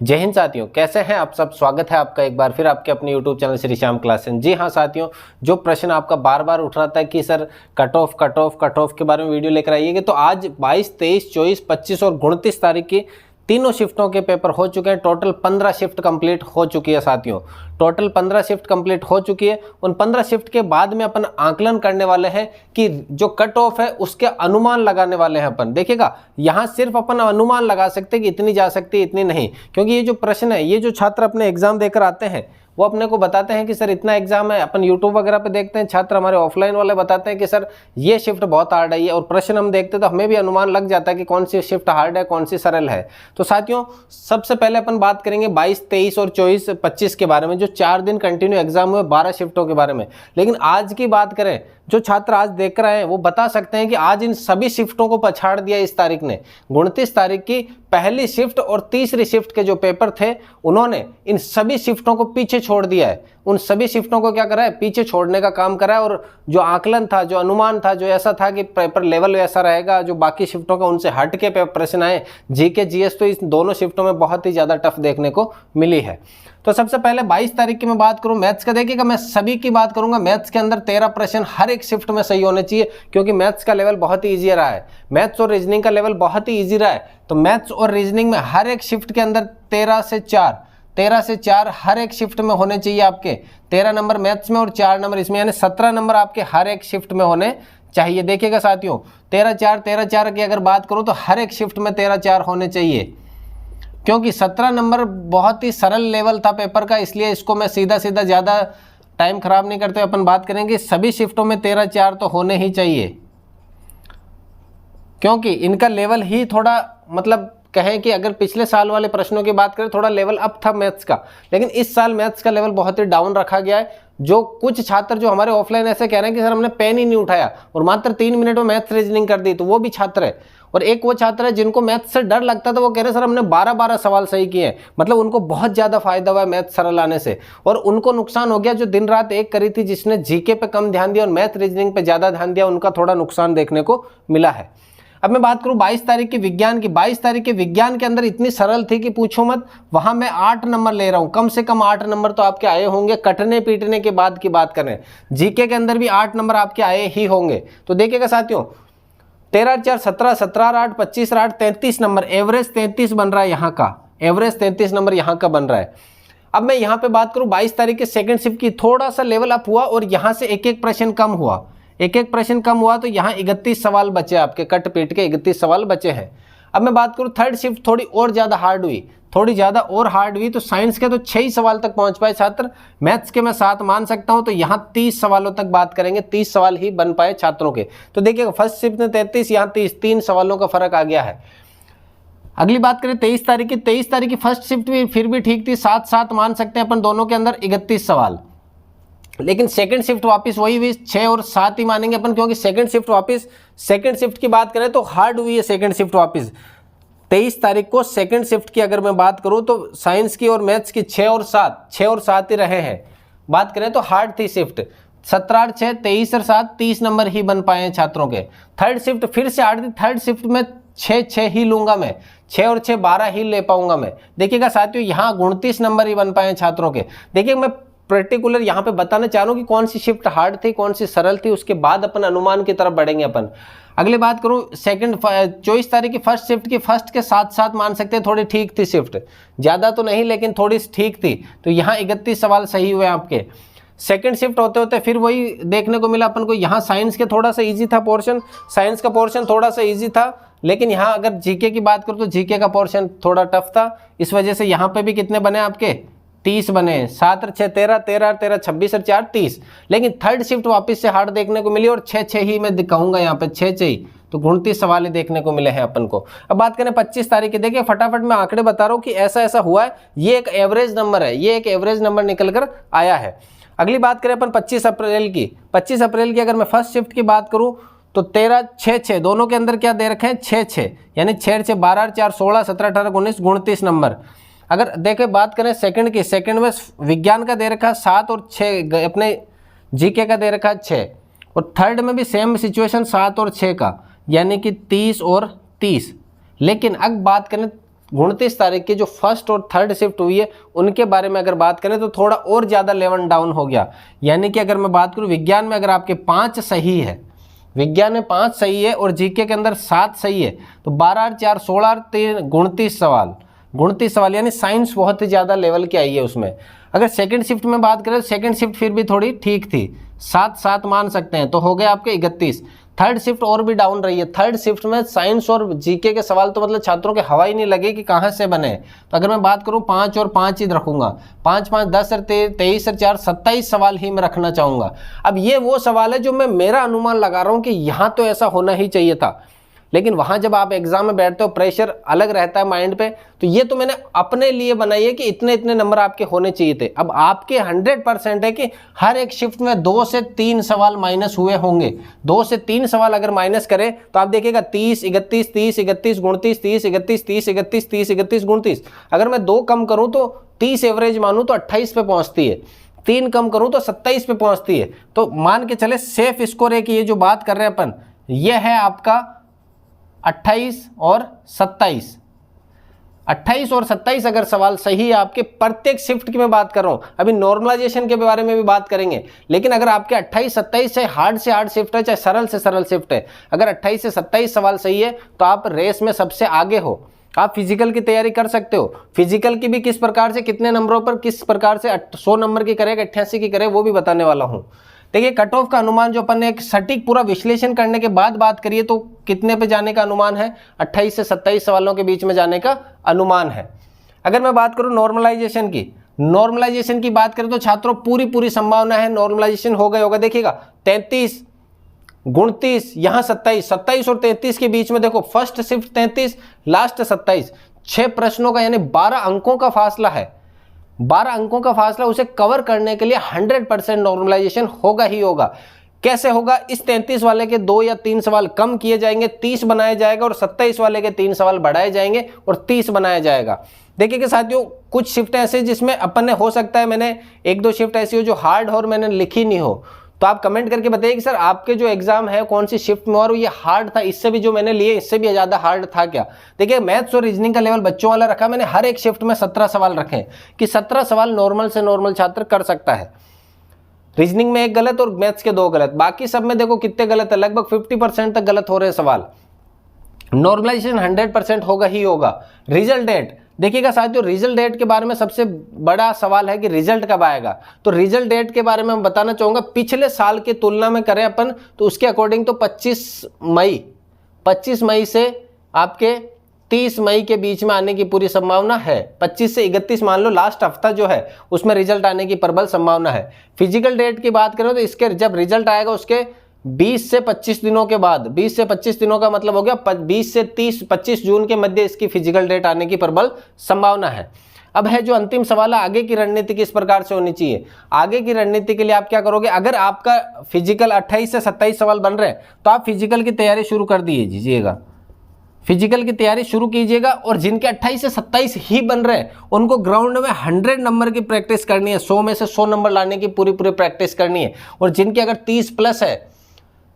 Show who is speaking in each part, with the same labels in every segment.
Speaker 1: जय हिंद साथियों, कैसे हैं आप सब। स्वागत है आपका एक बार फिर आपके अपने YouTube channel Shri Shyam classes. जी हाँ साथियों, जो प्रश्न आपका बार बार उठ रहा था कि सर कट ऑफ के बारे में वीडियो लेकर आइएगा, तो आज 22, 23, 24, 25 और 29 तारीख की तीनों शिफ्टों के पेपर हो चुके हैं। टोटल 15 शिफ्ट कंप्लीट हो चुकी है साथियों। टोटल 15 शिफ्ट कंप्लीट हो चुकी है। उन 15 शिफ्ट के बाद में अपन आकलन करने वाले हैं कि जो कट ऑफ है उसके अनुमान लगाने वाले हैं अपन। देखिएगा, यहाँ सिर्फ अपन अनुमान लगा सकते हैं कि इतनी जा सकती है, इतनी नहीं, क्योंकि ये जो प्रश्न है, ये जो छात्र अपने एग्जाम देकर आते हैं वो अपने को बताते हैं कि सर इतना एग्जाम है। अपन यूट्यूब वगैरह पे देखते हैं, छात्र हमारे ऑफलाइन वाले बताते हैं कि सर ये शिफ्ट बहुत हार्ड है, और प्रश्न हम देखते हैं तो हमें भी अनुमान लग जाता है कि कौन सी शिफ्ट हार्ड है, कौन सी सरल है। तो साथियों, सबसे पहले अपन बात करेंगे 22, 23 और 24, 25 के बारे में, जो 4 दिन कंटिन्यू एग्जाम हुए 12 शिफ्टों के बारे में। लेकिन आज की बात करें, जो छात्र आज देख रहे हैं वो बता सकते हैं कि आज इन सभी शिफ्टों को पछाड़ दिया इस तारीख ने। 29 तारीख की पहली शिफ्ट और तीसरी शिफ्ट के जो पेपर थे, उन्होंने इन सभी शिफ्टों को पीछे छोड़ दिया है। उन सभी शिफ्टों को क्या करा है, पीछे छोड़ने का काम करा है। और जो आकलन था, जो अनुमान था, जो ऐसा था कि पेपर लेवल ऐसा रहेगा, जो बाकी शिफ्टों का उनसे हट के प्रश्न आए, जीके जीएस, तो इस दोनों शिफ्टों में बहुत ही ज्यादा टफ देखने को मिली है। तो सबसे पहले 22 तारीख की मैं बात करूं मैथ्स का। देखिएगा, मैं सभी की बात करूंगा। मैथ्स के अंदर 13 प्रश्न हर एक शिफ्ट में सही होने चाहिए, क्योंकि मैथ्स का लेवल बहुत ही ईजी रहा है। मैथ्स और रीजनिंग का लेवल बहुत ही ईजी रहा है। तो मैथ्स और रीजनिंग में हर एक शिफ्ट के अंदर 13 से 4 हर एक शिफ्ट में होने चाहिए आपके। 13 नंबर मैथ्स में और 4 नंबर इसमें, यानी 17 नंबर आपके हर एक शिफ्ट में होने चाहिए। देखिएगा साथियों, 13-4 की अगर बात करूं तो हर एक शिफ्ट में 13-4 होने चाहिए, क्योंकि 17 नंबर बहुत ही सरल लेवल था पेपर का। इसलिए इसको मैं सीधा ज़्यादा टाइम खराब नहीं करते अपन बात करेंगे। सभी शिफ्टों में 13-4 तो होने ही चाहिए, क्योंकि इनका लेवल ही थोड़ा, मतलब कहें कि अगर पिछले साल वाले प्रश्नों की बात करें, थोड़ा लेवल अप था मैथ्स का, लेकिन इस साल मैथ्स का लेवल बहुत ही डाउन रखा गया है। जो कुछ छात्र जो हमारे ऑफलाइन ऐसे कह रहे हैं कि सर हमने पेन ही नहीं उठाया और मात्र 3 मिनट में मैथ्स रीजनिंग कर दी, तो वो भी छात्र है। और एक वो छात्र है जिनको मैथ्स से डर लगता था, वो कह रहे सर हमने 12-12 सवाल सही किए हैं। मतलब उनको बहुत ज़्यादा फायदा हुआ है मैथ्स सरल आने से, और उनको नुकसान हो गया जो दिन रात एक करी थी, जिसने जीके पे कम ध्यान दिया और मैथ रीजनिंग पे ज़्यादा ध्यान दिया, उनका थोड़ा नुकसान देखने को मिला है। अब मैं बात करूं 22 तारीख की विज्ञान की। 22 तारीख के विज्ञान के अंदर इतनी सरल थी कि पूछो मत। वहां मैं 8 नंबर ले रहा हूं, कम से कम 8 नंबर तो आपके आए होंगे। कटने पीटने के बाद की बात करें, जीके के अंदर भी 8 नंबर आपके आए ही होंगे। तो देखिएगा साथियों, 13-4 17, 17-8 25-8 33 नंबर, एवरेज 33 बन रहा है यहाँ का। एवरेज 33 नंबर यहाँ का बन रहा है। अब मैं यहाँ पे बात करूं 22 तारीख के सेकंड शिफ्ट की, थोड़ा सा लेवल अप हुआ और यहाँ से एक प्रश्न कम हुआ। एक प्रश्न कम हुआ, तो यहाँ 31 सवाल बचे आपके, कट पीट के 31 सवाल बचे हैं। अब मैं बात करूं थर्ड शिफ्ट, थोड़ी और ज़्यादा हार्ड हुई, तो साइंस के तो 6 ही सवाल तक पहुंच पाए छात्र। मैथ्स के मैं 7 मान सकता हूं, तो यहाँ 30 सवालों तक बात करेंगे। 30 सवाल ही बन पाए छात्रों के। तो देखिएगा, फर्स्ट शिफ्ट में 33, यहाँ 30, 3 सवालों का फर्क आ गया है। अगली बात करें 23 तारीख की। 23 तारीख की फर्स्ट शिफ्ट भी फिर भी ठीक थी, 7-7 मान सकते हैं अपन दोनों के अंदर, 31 सवाल। लेकिन सेकंड शिफ्ट वापस वही हुई, 6 और 7 ही मानेंगे अपन, क्योंकि सेकंड शिफ्ट की बात करें तो हार्ड हुई है सेकंड शिफ्ट वापस। 23 तारीख को सेकंड शिफ्ट की अगर मैं बात करूं तो साइंस की और मैथ्स की 6 और 7 ही रहे हैं। बात करें तो हार्ड थी शिफ्ट। 17, 6, 23 और 7 30 नंबर ही बन पाए हैं छात्रों के। थर्ड शिफ्ट फिर से हार्ड थी। थर्ड शिफ्ट में 6 ही लूंगा मैं, 6 और 6 12 ही ले पाऊंगा मैं। देखिएगा साथियों, यहाँ 29 नंबर ही बन पाए हैं छात्रों के। देखिए, मैं पर्टिकुलर यहाँ पे बताना चाह रहा हूँ कि कौन सी शिफ्ट हार्ड थी, कौन सी सरल थी, उसके बाद अपन अनुमान की तरफ बढ़ेंगे अपन। अगली बात करूँ 24 तारीख की फर्स्ट शिफ्ट की, फर्स्ट के 7-7 मान सकते हैं, थोड़ी ठीक थी शिफ्ट, ज़्यादा तो नहीं लेकिन थोड़ी ठीक थी। तो यहाँ 31 सवाल सही हुए आपके। सेकंड शिफ्ट होते होते फिर वही देखने को मिला अपन को। यहाँ साइंस के थोड़ा सा ईजी था पोर्शन, साइंस का पोर्शन थोड़ा सा ईजी था, लेकिन यहाँ अगर जीके की बात करूँ तो जीके का पोर्शन थोड़ा टफ था। इस वजह से यहाँ पे भी कितने बने आपके, 30 बने। 7 और 6 13, 13 13 26 और 4 30। लेकिन थर्ड शिफ्ट वापस से हार्ड देखने को मिली, और 6 ही मैं दिखाऊंगा यहाँ पे, 6 ही, तो 29 सवाल ही देखने को मिले हैं अपन को। अब बात करें 25 तारीख की। देखिए फटाफट मैं आंकड़े बता रहा हूँ कि ऐसा हुआ है। ये एक एवरेज नंबर है, ये एक एवरेज नंबर निकल कर आया है। अगली बात करें अपन 25 अप्रैल की। 25 अप्रैल की अगर मैं फर्स्ट शिफ्ट की बात करूँ तो 13, 6 दोनों के अंदर क्या दे रखे हैं, 6, यानी 6 6 12 4 16 17 18 19 29 नंबर। अगर देखे बात करें सेकंड की, सेकंड में विज्ञान का दे रखा है 7 और 6, अपने जीके का दे रखा है 6, और थर्ड में भी सेम सिचुएशन 7 और 6 का, यानी कि 30 और 30। लेकिन अब बात करें 29 तारीख की जो फर्स्ट और थर्ड शिफ्ट हुई है उनके बारे में अगर बात करें तो थोड़ा और ज़्यादा लेवल डाउन हो गया। यानी कि अगर मैं बात करूं विज्ञान में अगर आपके 5 सही है, विज्ञान में 5 सही है और जीके के अंदर 7 सही है, तो 12 और 4 16 और 3 29 सवाल, 29 सवाल, यानी साइंस बहुत ही ज़्यादा लेवल की आई है उसमें। अगर सेकंड शिफ्ट में बात करें तो सेकंड शिफ्ट फिर भी थोड़ी ठीक थी, 7 मान सकते हैं, तो हो गए आपके 31। थर्ड शिफ्ट और भी डाउन रही है। थर्ड शिफ्ट में साइंस और जीके के सवाल तो मतलब छात्रों के हवा ही नहीं लगे कि कहाँ से बने। तो अगर मैं बात करूँ 5 और 5 ही रखूंगा, 5 5 10 और 23 और 4 27 सवाल ही मैं रखना चाहूँगा। अब ये वो सवाल है जो मैं मेरा अनुमान लगा रहा हूँ कि यहाँ तो ऐसा होना ही चाहिए था, लेकिन वहाँ जब आप एग्जाम में बैठते हो प्रेशर अलग रहता है माइंड पे। तो ये तो मैंने अपने लिए बनाई है कि इतने इतने नंबर आपके होने चाहिए थे। अब आपके 100% है कि हर एक शिफ्ट में 2 से 3 सवाल माइनस हुए होंगे। 2 से 3 सवाल अगर माइनस करें तो आप देखिएगा 30 31 30 31 29 30 31 30 31 30 31 29। अगर मैं 2 कम करूँ तो 30 एवरेज मानूँ तो 28 पे पहुँचती है, 3 कम करूँ तो 27 पे पहुँचती है। तो मान के चले सेफ स्कोर है कि ये जो बात कर रहे हैं अपन, ये है आपका 28 और 27। 28 और 27 अगर सवाल सही है आपके प्रत्येक शिफ्ट की मैं बात कर रहा हूं, अभी नॉर्मलाइजेशन के बारे में भी बात करेंगे, लेकिन अगर आपके 28 27 चाहे हार्ड से हार्ड शिफ्ट है चाहे सरल से सरल शिफ्ट है, अगर 28 से 27 सवाल सही है तो आप रेस में सबसे आगे हो। आप फिजिकल की तैयारी कर सकते हो। फिजिकल की भी किस प्रकार से कितने नंबरों पर किस प्रकार से 100 नंबर की करेगा 88 की करे वो भी बताने वाला हूं। देखिए कट ऑफ का अनुमान जो अपन ने एक सटीक पूरा विश्लेषण करने के बाद बात करिए तो कितने पे जाने का अनुमान है, 28 से 27 सवालों के बीच में जाने का अनुमान है। अगर मैं बात करूं नॉर्मलाइजेशन की बात करें तो छात्रों पूरी संभावना है नॉर्मलाइजेशन हो गया होगा। देखिएगा 33 29 यहाँ 27 और 33 के बीच में देखो फर्स्ट शिफ्ट 33 लास्ट 27, 6 प्रश्नों का यानी 12 अंकों का फासला है। 12 अंकों का फासला उसे कवर करने के लिए 100% नॉर्मलाइजेशन होगा ही होगा। कैसे होगा, इस 33 वाले के 2 या 3 सवाल कम किए जाएंगे, 30 बनाया जाएगा, और 27 वाले के 3 सवाल बढ़ाए जाएंगे और 30 बनाया जाएगा। देखिए कि साथियों कुछ शिफ्ट ऐसे जिसमें अपन ने हो सकता है मैंने 1-2 शिफ्ट ऐसी हो जो हार्ड हो और मैंने लिखी नहीं हो, तो आप कमेंट करके बताइए कि सर आपके जो एग्जाम है कौन सी शिफ्ट में और ये हार्ड था, इससे भी जो मैंने लिए इससे भी ज़्यादा हार्ड था क्या। देखिए मैथ्स और रीजनिंग का लेवल बच्चों वाला रखा मैंने, हर एक शिफ्ट में 17 सवाल रखे कि 17 सवाल नॉर्मल से नॉर्मल छात्र कर सकता है। रीजनिंग में 1 गलत और मैथ्स के 2 गलत, बाकी सब में देखो कितने गलत है, लगभग 50% तक गलत हो रहे सवाल। नॉर्मलाइजेशन 100% होगा ही होगा। रिजल्ट डेट देखिएगा साथियों, रिजल्ट डेट के बारे में सबसे बड़ा सवाल है कि रिजल्ट कब आएगा। तो रिजल्ट डेट के बारे में मैं बताना चाहूँगा, पिछले साल की तुलना में करें अपन तो उसके अकॉर्डिंग तो 25 मई से आपके 30 मई के बीच में आने की पूरी संभावना है। 25 से 31 मान लो लास्ट हफ्ता जो है उसमें रिजल्ट आने की प्रबल संभावना है। फिजिकल डेट की बात करें तो इसके जब रिजल्ट आएगा उसके 20 से 25 दिनों के बाद, 20 से 25 दिनों का मतलब हो गया 20 से 25 जून के मध्य इसकी फिजिकल डेट आने की प्रबल संभावना है। अब है जो अंतिम सवाल है, आगे की रणनीति किस प्रकार से होनी चाहिए। आगे की रणनीति के लिए आप क्या करोगे, अगर आपका फिजिकल 28 से 27 सवाल बन रहे हैं तो आप फिजिकल की तैयारी शुरू कर दीजिएगा, फिजिकल की तैयारी शुरू कीजिएगा। और जिनके 28 से 27 ही बन रहे हैं उनको ग्राउंड में 100 नंबर की प्रैक्टिस करनी है, 100 में से 100 नंबर लाने की पूरी प्रैक्टिस करनी है। और जिनके अगर 30 प्लस है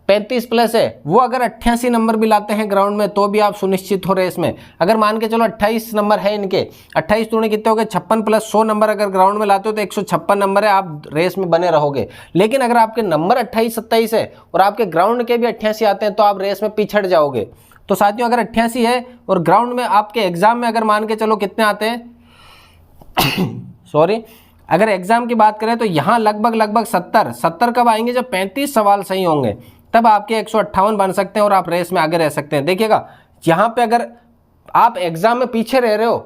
Speaker 1: 35 प्लस है वो अगर 88 नंबर भी लाते हैं ग्राउंड में तो भी आप सुनिश्चित हो रहे इसमें। अगर मान के चलो 28 नंबर है इनके, 28 दूनी कितने हो गए 56 प्लस 100 नंबर अगर ग्राउंड में लाते हो तो 156 नंबर है, आप रेस में बने रहोगे। लेकिन अगर आपके नंबर 28 27 है और आपके ग्राउंड के भी 88 आते हैं तो आप रेस में पिछड़ जाओगे। तो साथियों अगर 88 है और ग्राउंड में आपके एग्जाम में अगर मान के चलो कितने आते हैं सॉरी, अगर एग्जाम की बात करें तो यहाँ लगभग 70 कब आएंगे, जब 35 सवाल सही होंगे तब आपके 158 बन सकते हैं और आप रेस में आगे रह सकते हैं। देखिएगा यहाँ पे अगर आप एग्जाम में पीछे रह रहे हो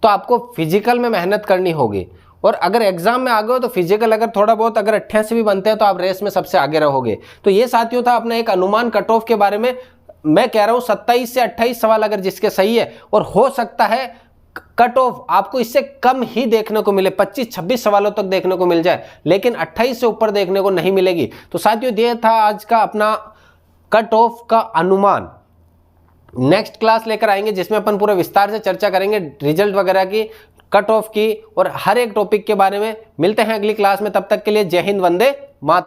Speaker 1: तो आपको फिजिकल में मेहनत करनी होगी, और अगर एग्जाम में आगे हो तो फिजिकल अगर थोड़ा बहुत अगर 88 भी बनते हैं तो आप रेस में सबसे आगे रहोगे। तो ये साथियों था अपना एक अनुमान कट ऑफ के बारे में। मैं कह रहा हूँ 27 से 28 सवाल अगर जिसके सही है, और हो सकता है कट ऑफ आपको इससे कम ही देखने को मिले, 25-26 सवालों तक देखने को मिल जाए, लेकिन 28 से ऊपर देखने को नहीं मिलेगी। तो साथियों ये था आज का अपना कट ऑफ का अनुमान। नेक्स्ट क्लास लेकर आएंगे जिसमें अपन पूरे विस्तार से चर्चा करेंगे रिजल्ट वगैरह की, कट ऑफ की और हर एक टॉपिक के बारे में। मिलते हैं अगली क्लास में, तब तक के लिए जय हिंद, वंदे मातरम।